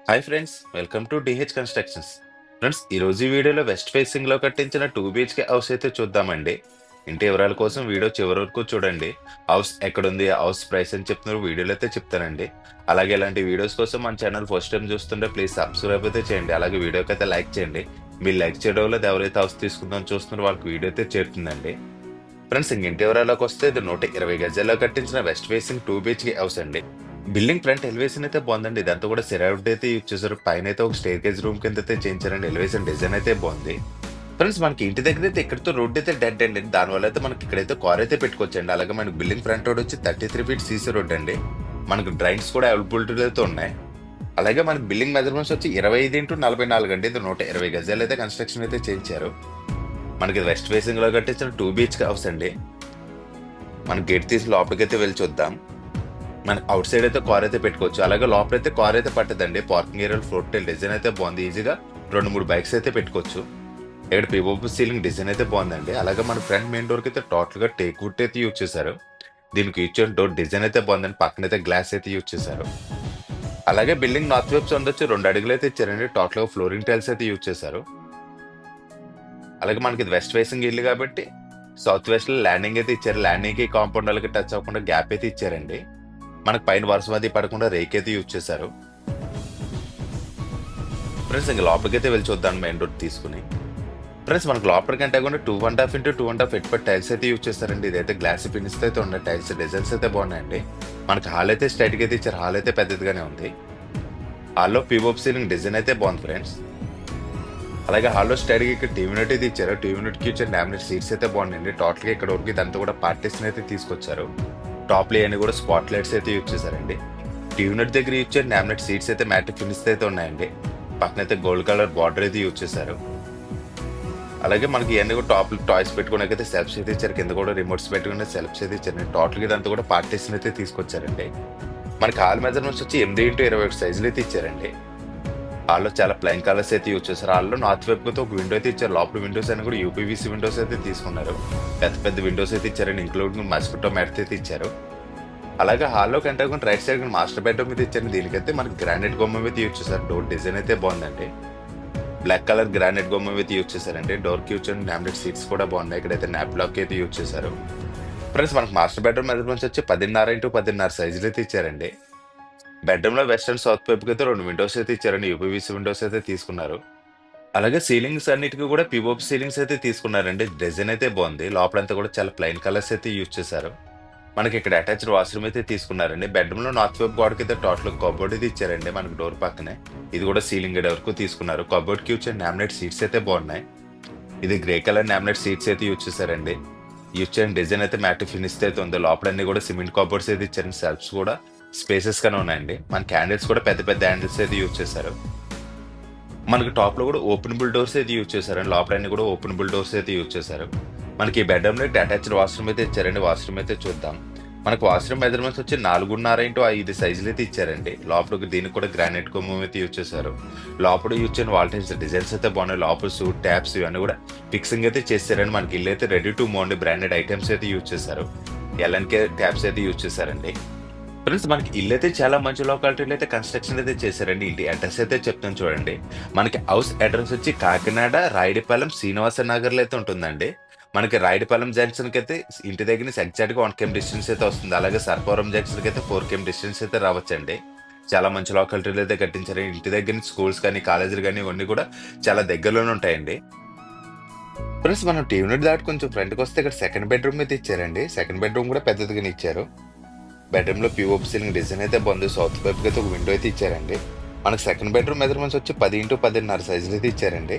Hi friends, welcome to DH constructions. Friends, ఈరోజు ఈ వీడియోలో వెస్ట్ ఫేసింగ్లో కట్టించిన 2 BHK హౌస్ అయితే చూద్దామండి. ఇంటి వివరాల కోసం వీడియో చివరి వరకు చూడండి. హౌస్ ఎక్కడుంది, హౌస్ ప్రైస్ అని చెప్తున్నారు వీడియోలో అయితే చెప్తానండి. అలాగే ఇలాంటి వీడియోస్ కోసం మన ఛానల్ ఫస్ట్ టైం చూస్తుంటే ప్లీజ్ సబ్స్క్రైబ్ అయితే చేయండి. అలాగే వీడియోకి అయితే లైక్ చేయండి. మీరు లైక్ చేయడం వల్ల ఎవరైతే హౌస్ తీసుకుందాం చూస్తున్నారో వాళ్ళకి వీడియో అయితే చేరుతుందండి. ఫ్రెండ్స్, ఇంటి వివరాలకు వస్తే ఇది 120 గజాల్లో కట్టించిన వెస్ట్ ఫేసింగ్ 2 BHK హౌస్ అండి. బిల్డింగ్ ఫ్రంట్ ఎలివేషన్ అయితే బాగుందండి. ఇదంతా కూడా సెరావుడ్ అయితే యూజ్ చేశారు. పైన అయితే ఒక స్టేర్ కేజ్ రూమ్ కింద అయితే చేయించారండి. ఎలివేషన్ డిజైన్ అయితే బాగుంది. ఫ్రెండ్స్, మనకి ఇంటి దగ్గర అయితే ఇక్కడతో రోడ్ అయితే డెడ్ అండి. దానివల్ల అయితే మనకి ఇక్కడైతే కార్ అయితే పెట్టుకోవచ్చండి. అలాగే మనకి బిల్డింగ్ ఫ్రంట్ రోడ్ వచ్చి 33 feet సీసీ రోడ్ అండి. మనకి డ్రైన్స్ కూడా అవైలబిలిటీ అయితే ఉన్నాయి. అలాగే మనకి బిల్డింగ్ మెజర్మెంట్స్ వచ్చి 25x44 అండి. ఇది 120 గజాలు అయితే కన్స్ట్రక్షన్ అయితే చేయించారు. మనకి వెస్ట్ ఫేసింగ్ లో కట్టించిన 2 BHK హౌస్ అండి. మన గేట్ తీసి లోపలికి అయితే వెళ్ళి చూద్దాం. మన అవుట్ సైడ్ అయితే కార్ అయితే పెట్టుకోవచ్చు. అలాగే లోపల అయితే కార్ అయితే పట్టదండి. Parking area floor tile design అయితే బాగుంది. ఈజీగా 2-3 బైక్స్ అయితే పెట్టుకోవచ్చు. ఇక్కడ పిఓపి సీలింగ్ డిజైన్ అయితే బాగుందండి. అలాగే మన ఫ్రంట్ మెయిన్ డోర్ కి అయితే టోటల్ గా టేక్ వుడ్ అయితే యూజ్ చేశారు. దీనికి యూజ్ డోర్ డిజైన్ అయితే బాగుందండి. పక్కన అయితే గ్లాస్ అయితే యూజ్ చేశారు. అలాగే బిల్డింగ్ నార్త్ వెబ్స్ ఉండొచ్చు 2 అడుగులు అయితే ఇచ్చారండి. టోటల్ గా ఫ్లోరింగ్ టైల్స్ అయితే యూజ్ చేశారు. అలాగే మనకి ఇది వెస్ట్ ఫేసింగ్ ఇల్లు కాబట్టి సౌత్ వెస్ట్ లో ల్యాండింగ్ అయితే ఇచ్చారు. ల్యాండింగ్ కి కాంపౌండ్ వాళ్ళకి టచ్ అవ్వకుండా గ్యాప్ అయితే ఇచ్చారండి. మనకు పైన వర్షం అది పడకుండా రేక్ అయితే యూజ్ చేశారు. ఫ్రెండ్స్, ఇంకా లోపలికైతే వెళ్ళి చూద్దాం మెయిన్ డోర్ తీసుకుని. ఫ్రెండ్స్, మనకు లోపలికి అంటే కూడా 2.5 x 2.5 feet టైల్స్ అయితే యూజ్ చేస్తారండి. ఇదైతే గ్లాస్ ఫినిష్ అయితే ఉన్నాయి. టైల్స్ డిజైన్స్ అయితే బాగున్నాయండి. మనకి హాల్ అయితే స్ట్రైట్ గా అయితే ఇచ్చారు. హాల్ అయితే పెద్దదిగానే ఉంది. హాల్లో పిఓపి సీలింగ్ డిజైన్ అయితే బాగుంది ఫ్రెండ్స్. అలాగే హాల్లో స్ట్రైట్ గా ఇక్కడ టీవీ యూనిట్ అయితే ఇచ్చారు. టీవీ యూనిట్ కి ఇచ్చిన డామినేట్ సీట్స్ అయితే బాగున్నాయండి. టోటల్ గా ఇక్కడ వరకు ఇదంతా కూడా పార్టీషన్ అయితే తీసుకొచ్చారు. టాప్ లే అని కూడా స్పాట్ లైట్స్ అయితే యూజ్ చేశారండి. టీవీ యూనిట్ దగ్గర యూజ్ చేసిన ల్యామినేట్ సీట్స్ అయితే మ్యాట్ ఫినిష్ అయితే ఉన్నాయండి. పక్కన అయితే గోల్డ్ కలర్ బార్డర్ అయితే యూజ్ చేశారు. అలాగే మనకి ఇవన్నీ కూడా టాప్ టాయ్స్ పెట్టుకోవడానికి సెల్ఫ్స్ అయితే ఇచ్చారు. కింద కూడా రిమోట్స్ పెట్టుకునే సెల్ఫ్స్ అయితే ఇచ్చారు. టోటల్ ఇదంతా కూడా పార్టీషన్ అయితే తీసుకొచ్చారండి. మనకి హాల్ మెజర్మెంట్స్ వచ్చి 8x21 సైజులు అయితే ఇచ్చారండి. హాల్లో చాలా ప్లైన్ కలర్స్ అయితే యూజ్ చేశారు. హాల్లో నార్త్ వైపు ఒక విండో అయితే ఇచ్చారు. లోపల విండోస్ అని కూడా యూపీవీసీ విండోస్ అయితే తీసుకున్నారు. పెద్ద పెద్ద విండోస్ అయితే ఇచ్చారండి. ఇంక్లూడింగ్ మస్కిటో మ్యాట్ అయితే ఇచ్చారు. అలాగే హాల్లో కంటే రైట్ సైడ్ మాస్టర్ బెడ్రూమ్ అయితే ఇచ్చారు. దీనికైతే మనకి గ్రానైట్ బొమ్మ అయితే యూజ్ చేశారు. డోర్ డిజైన్ అయితే బాగుందండి. బ్లాక్ కలర్ గ్రానైట్ బొమ్మ అయితే యూజ్ చేశారండి. డోర్ కి యూజ్ ల్యామినేట్ సీట్స్ కూడా బాగున్నాయి. ఇక్కడైతే నాప్ బ్లాక్ అయితే యూజ్ చేశారు. ఫ్రెండ్స్, మనకి మాస్టర్ బెడ్రూమ్ మెజర్మెంట్స్ వచ్చి 10.5x10.5 సైజులు అయితే ఇచ్చారండి. బెడ్రూమ్ లో వెస్ట్ అండ్ సౌత్ వైపుకి అయితే 2 విండోస్ అయితే ఇచ్చారండి. యూపీవీసీ విండోస్ అయితే తీసుకున్నారు. అలాగే సీలింగ్స్ అన్నిటికీ కూడా పిఓపి సీలింగ్స్ అయితే తీసుకున్నారండి. డిజైన్ అయితే బాగుంది. లోపలంతా కూడా చాలా ప్లైన్ కలర్స్ అయితే యూజ్ చేశారు. మనకి ఇక్కడ అటాచ్డ్ వాష్రూమ్ అయితే తీసుకున్నారండి. బెడ్రూమ్ లో నార్త్ వైపు గోడకి అయితే టోటల్ కబోర్డ్ అయితే ఇచ్చారండి. మనకి డోర్ పక్కనే ఇది కూడా సీలింగ్ వరకు తీసుకున్నారు. కబోర్డ్ కి వచ్చే నామినేట్ సీట్స్ అయితే బాగున్నాయి. ఇది గ్రే కలర్ నామినేట్ సీట్స్ అయితే యూజ్ చేశారండి. యూజ్ చేయని డిజైన్ అయితే మ్యాట్ ఫినిష్ అయితే ఉంది. లోపలన్నీ కూడా సిమెంట్ కబోర్డ్స్ అయితే ఇచ్చారండి. సెల్ఫ్స్ కూడా స్పేసెస్ గానే ఉన్నాయండి. మన క్యాండిల్స్ కూడా పెద్ద పెద్ద హ్యాండిల్స్ అయితే యూజ్ చేశారు. మనకి టాప్ లో కూడా ఓపెనబుల్ డోర్స్ అయితే యూజ్ చేశారండి. లోపలన్నీ కూడా ఓపెనబుల్ డోర్స్ అయితే యూజ్ చేశారు. మనకి ఈ బెడ్రూమ్ లో అటాచ్డ్ వాష్రూమ్ అయితే ఇచ్చారండి. వాష్రూమ్ అయితే చూద్దాం. మనకు వాష్రూమ్ మెజర్మెంట్స్ వచ్చి 4.5x5 సైజులు అయితే ఇచ్చారండి. లోపల దీనికి కూడా గ్రానైట్ గుమ్మం అయితే యూజ్ చేశారు. లోపల యూజ్ చేయని వాల్టేజ్ డిజైన్స్ అయితే బాగున్నాయి. లోపల సూట్ ట్యాప్స్ ఇవన్నీ కూడా ఫిక్సింగ్ అయితే చేశారండి. మనకి ఇల్లు అయితే ready to move branded items అయితే యూజ్ చేశారు. ఎల్ఎన్కే ట్యాప్స్ అయితే యూజ్ చేశారండి. ఫ్రెండ్స్, మనకి ఇల్లు అయితే చాలా మంచి లొకాలిటీలో అయితే కన్స్ట్రక్షన్ అయితే చేశారండి. ఇంటి అడ్రస్ అయితే చెప్తాను చూడండి. మనకి హౌస్ అడ్రస్ వచ్చి కాకినాడ రాయుడిపాలెం శ్రీనివాస నగర్ లో అయితే ఉంటుందండి. మనకి రాయుడిపాలెం జంక్షన్ కి అయితే ఇంటి దగ్గర నుంచి ఎగ్జాక్ట్ గా 1 km డిస్టెన్స్ అయితే వస్తుంది. అలాగే సర్పవరం జంక్షన్ కి అయితే 4 km డిస్టెన్స్ అయితే రావచ్చండి. చాలా మంచి లొకాలిటీలో అయితే కట్టించారు. ఇంటి దగ్గర నుంచి స్కూల్స్ కానీ కాలేజీలు కానీ ఇవన్నీ కూడా చాలా దగ్గరలోనే ఉంటాయండి. ఫ్రెండ్స్, మనం టీవీ యూనిట్ దాటి కొంచెం ఫ్రంట్కి వస్తే ఇక్కడ సెకండ్ బెడ్రూమ్ అయితే ఇచ్చారండి. సెకండ్ బెడ్రూమ్ కూడా పెద్దదిగానే ఇచ్చారు. బెడ్రూమ్ లో పిఓపి సీలింగ్ డిజైన్ అయితే బాగుంది. సౌత్ వైపు అయితే ఒక విండో అయితే ఇచ్చారండి. మనకి సెకండ్ బెడ్రూమ్ మెజర్మెంట్స్ వచ్చి 10x10.5 సైజులు అయితే ఇచ్చారండి.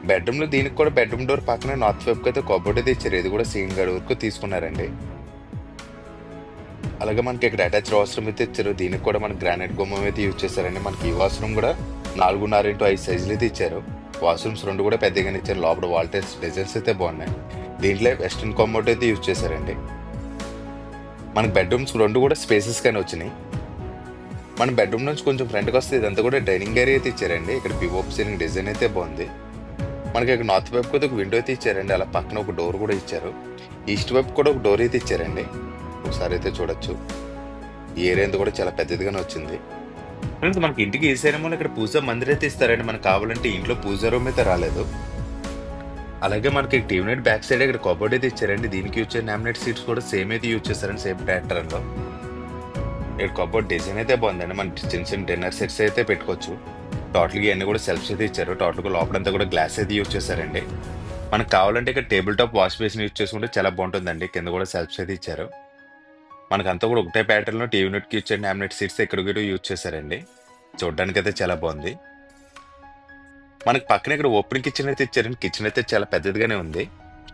బెడ్రూమ్ లో దీనికి కూడా బెడ్రూమ్ డోర్ పక్కనే నార్త్ వైపు అయితే కబోర్డ్ అయితే ఇచ్చారు. ఇది కూడా సీన్ గడి వరకు తీసుకున్నారండి. అలాగే మనకి ఇక్కడ అటాచ్ వాష్రూమ్ అయితే ఇచ్చారు. దీనికి కూడా మనకి గ్రానైట్ గుమ్మం అయితే యూజ్ చేశారండి. మనకి ఈ వాష్రూమ్ కూడా 4.5x5 సైజులు అయితే ఇచ్చారు. వాష్రూమ్స్ 2 కూడా పెద్దగానే ఇచ్చారు. లోపల వాల్టేజ్ డిజైన్స్ అయితే బాగున్నాయి. దీంట్లో వెస్టర్న్ కమోడ్ అయితే యూజ్ చేశారండి. మనకి బెడ్రూమ్స్ 2 కూడా స్పేసెస్ కానీ వచ్చినాయి. మన బెడ్రూమ్ నుంచి కొంచెం ఫ్రంట్కి వస్తే ఇదంతా కూడా డైనింగ్ ఏరియా అయితే ఇచ్చారండి. ఇక్కడ పిఓపి సీలింగ్ డిజైన్ అయితే బాగుంది. మనకి ఇక్కడ నార్త్ వైపు కూడా ఒక విండో అయితే ఇచ్చారండి. అలా పక్కన ఒక డోర్ కూడా ఇచ్చారు. ఈస్ట్ వైపు కూడా ఒక డోర్ అయితే ఇచ్చారండి. ఒకసారి అయితే చూడొచ్చు. ఈ ఏరియా అంతా కూడా చాలా పెద్దదిగానే వచ్చింది. ఫ్రెండ్స్ మనకి ఇంటికి ఈ సినిమాలో ఇక్కడ పూజ మందిర్ అయితే ఇస్తారండి. మనకు కావాలంటే ఇంట్లో పూజ రూమ్ అయితే రాలేదు. అలాగే మనకి టీవీ నైట్ బ్యాక్ సైడ్ ఇక్కడ కబోర్డ్ అయితే ఇచ్చారండి. దీనికి యూజ్ చేసిన లామినేట్ సీట్స్ కూడా సేమ్ అయితే యూజ్ చేస్తారండి, సేమ్ ప్యాటర్న్ లో. ఇక్కడ కబోర్డ్ డిజైన్ అయితే బాగుందండి. మన చిన్న చిన్న డిన్నర్ సెట్స్ అయితే పెట్టుకోవచ్చు. టోటల్ గా ఇవన్నీ కూడా సెల్ఫ్స్ అయితే ఇచ్చారు. టోటల్ గా లోపలంతా కూడా గ్లాస్ అయితే యూజ్ చేశారండి. మనకు కావాలంటే ఇక్కడ table top wash basin use చేసుకుంటే చాలా బాగుంటుందండి. కింద కూడా సెల్ఫ్స్ అయితే ఇచ్చారు. మనకంతా కూడా ఒకటే ప్యాటర్న్ లో టీవీ యూనిట్ కి ఇచ్చే లామినేట్ సీట్స్ ఇక్కడ కూడా యూజ్ చేశారండి. చూడడానికి అయితే చాలా బాగుంది. మనకి పక్కన ఇక్కడ ఓపెన్ కిచెన్ అయితే ఇచ్చారండి. కిచెన్ అయితే చాలా పెద్దదిగానే ఉంది.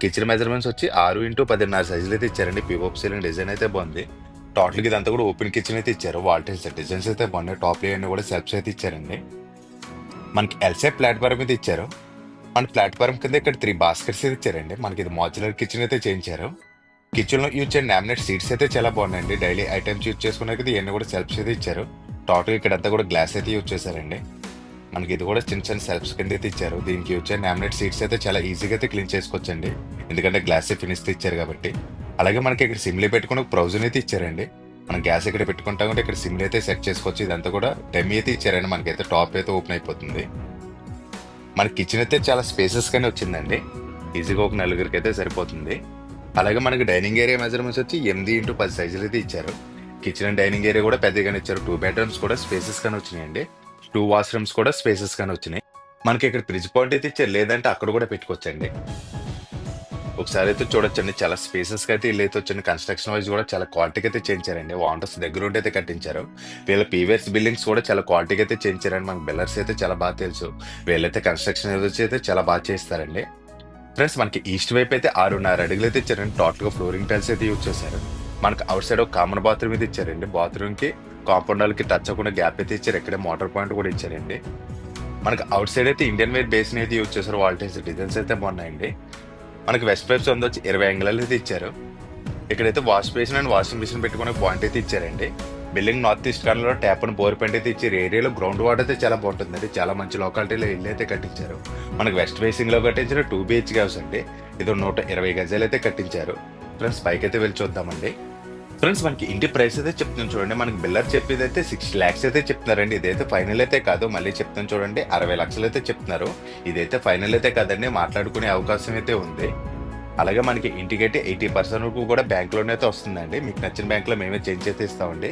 కిచెన్ మెజర్మెంట్స్ వచ్చి 6x10.5 సైజులు అయితే ఇచ్చారండి. పివోప్ సీలింగ్ డిజైన్ అయితే బాగుంది. టోటల్ గా ఇదంతా కూడా ఓపెన్ కిచెన్ అయితే ఇచ్చారు. వాల్ టైల్స్ డిజైన్స్ అయితే బాగున్నాయి. టాప్ అన్ని కూడా సెల్ఫ్స్ అయితే ఇచ్చారండి. మనకి ఎల్సైడ్ ప్లాట్ఫారం అయితే ఇచ్చారు. మన ప్లాట్ఫారం కింద ఇక్కడ 3 బాస్కెట్స్ అయితే ఇచ్చారండి. మనకి ఇది మాడ్యులర్ కిచెన్ అయితే చేయించారు. కిచెన్ లో యూజ్ చేసిన లామినేట్ సీట్స్ అయితే చాలా బాగున్నాయండి. డైలీ ఐటమ్స్ యూజ్ చేసుకునే ఇవన్నీ కూడా సెల్ఫ్స్ అయితే ఇచ్చారు. టోటల్ ఇక్కడంతా కూడా గ్లాస్ అయితే యూజ్ చేశారండి. మనకి ఇది కూడా చిన్న చిన్న సెల్ఫ్స్ కింద అయితే ఇచ్చారు. దీనికి యూజ్ చేసిన లామినేట్ సీట్స్ అయితే చాలా ఈజీగా అయితే క్లీన్ చేసుకోవచ్చండి, ఎందుకంటే గ్లాస్ ఫినిష్ ఇచ్చారు కాబట్టి. అలాగే మనకి ఇక్కడ సిమ్లీ పెట్టుకుని ఒక ప్రొవిజన్ అయితే ఇచ్చారండి. మనం గ్యాస్ ఇక్కడ పెట్టుకుంటాం కూడా ఇక్కడ సిమ్లీ అయితే సెట్ చేసుకోవచ్చు. ఇదంతా కూడా డెమ్మీ అయితే ఇచ్చారండి. మనకైతే టాప్ అయితే ఓపెన్ అయిపోతుంది. మన కిచెన్ అయితే చాలా స్పేసెస్ గానే వచ్చిందండి. ఈజీగా ఒక నలుగురికి అయితే సరిపోతుంది. అలాగే మనకి డైనింగ్ ఏరియా మెజర్మెంట్స్ వచ్చి 8x10 సైజులు అయితే ఇచ్చారు. కిచెన్ అండ్ డైనింగ్ ఏరియా కూడా పెద్దగానే ఇచ్చారు. 2 బెడ్రూమ్స్ కూడా స్పేసెస్ గానే వచ్చినాయండి. 2 వాష్రూమ్స్ కూడా స్పేసెస్ గానే వచ్చినాయి. మనకి ఇక్కడ ఫ్రిడ్జ్ పాయింట్ అయితే ఇచ్చారు, లేదంటే అక్కడ కూడా పెట్టుకోవచ్చండి. ఒకసారి అయితే చూడొచ్చండి, చాలా స్పేసెస్ గా అయితే ఇల్లు అయితే వచ్చింది. కన్స్ట్రక్షన్ వైజ్ కూడా చాలా క్వాలిటీగా అయితే చేయించారండి. వాంటర్స్ దగ్గర ఉండి అయితే కట్టించారు. వీళ్ళ పీవీఎస్ బిల్డింగ్స్ కూడా చాలా క్వాలిటీగా అయితే చేయించారండి. మనకి బిల్లర్స్ అయితే చాలా బాగా తెలుసు. వీళ్ళైతే కన్స్ట్రక్షన్ అయితే చాలా బాగా చేస్తారండి. ఫ్రెండ్స్ మనకి ఈస్ట్ వైపు అయితే 6.5 అడుగులు అయితే ఇచ్చారండి. టోటల్ గా ఫ్లోరింగ్ టైల్స్ అయితే యూజ్ చేశారు. మనకి అవుట్ సైడ్ ఒక కామన్ బాత్రూమ్ అయితే ఇచ్చారండి. బాత్రూమ్ కి కాంపౌండ్ వాళ్ళకి టచ్ అవ్వకుండా గ్యాప్ అయితే ఇచ్చారు. ఇక్కడే మోటార్ పాయింట్ కూడా ఇచ్చారండి. మనకి అవుట్ సైడ్ అయితే ఇండియన్ వేర్ బేసిన్ అయితే యూజ్ చేశారు. వాల్టేజ్ డిజైన్స్ అయితే బాగున్నాయండి. మనకి వెస్ట్ పైప్స్ వచ్చి 20 యాంగిల్ అయితే ఇచ్చారు. ఇక్కడైతే wash basin and washing machine పెట్టుకునే పాయింట్ అయితే ఇచ్చారండి. బిల్డింగ్ నార్త్ ఈస్ట్ కార్నర్ లో ట్యాప్ అండ్ బోర్ పాయింట్ అయితే ఇచ్చారు. ఏరియాలో గ్రౌండ్ వాటర్ అయితే చాలా బాగుంటుందండి. చాలా మంచి లొకాలిటీలో ఇల్లు అయితే కట్టించారు. మనకి వెస్ట్ ఫేసింగ్ లో కట్టించిన 2 BHK హౌస్ అండి. ఇది 120 గజాలు అయితే కట్టించారు. ఫ్రెండ్స్ పైకి అయితే వెళ్ళి చూద్దామండి. ఫ్రెండ్స్ మనకి ఇంటి ప్రైస్ అయితే చెప్తున్నాను చూడండి. మనకి బిల్లర్ చెప్పేది అయితే 60 lakhs అయితే చెప్తున్నారండి. ఇదైతే ఫైనల్ అయితే కాదు, మళ్ళీ చెప్తాను చూడండి. 60 లక్షలు అయితే చెప్తున్నారు. ఇదైతే ఫైనల్ అయితే కాదండి, మాట్లాడుకునే అవకాశం అయితే ఉంది. అలాగే మనకి ఇంటికైతే 80% వరకు కూడా బ్యాంక్ లోన్ అయితే వస్తుందండి. మీకు నచ్చిన బ్యాంక్ లో మేమే చేంజ్ అయితే ఇస్తామండి.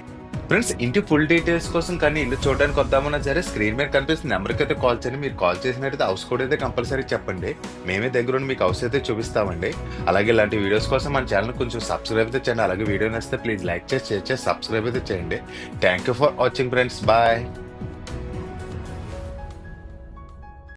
ఫ్రెండ్స్ ఇంటి ఫుల్ డీటెయిల్స్ కోసం కానీ ఇల్లు చూడడానికి వద్దామన్నా సరే స్క్రీన్ మీద కనిపిస్తున్న నెంబర్కి అయితే కాల్ చేయండి. మీరు కాల్ చేసినట్టయితే హౌస్ కోడ్ అయితే కంపల్సరీ చెప్పండి. మేమే దగ్గర మీకు హౌస్ అయితే చూపిస్తామండి. అలాగే ఇలాంటి వీడియోస్ కోసం మన ఛానల్ కొంచెం సబ్స్క్రైబ్ అయితే చేయండి. అలాగే వీడియో నచ్చితే ప్లీజ్ లైక్ చేసి షేర్ చేసి సబ్స్క్రైబ్ అయితే చేయండి. Thank you for watching friends. Bye.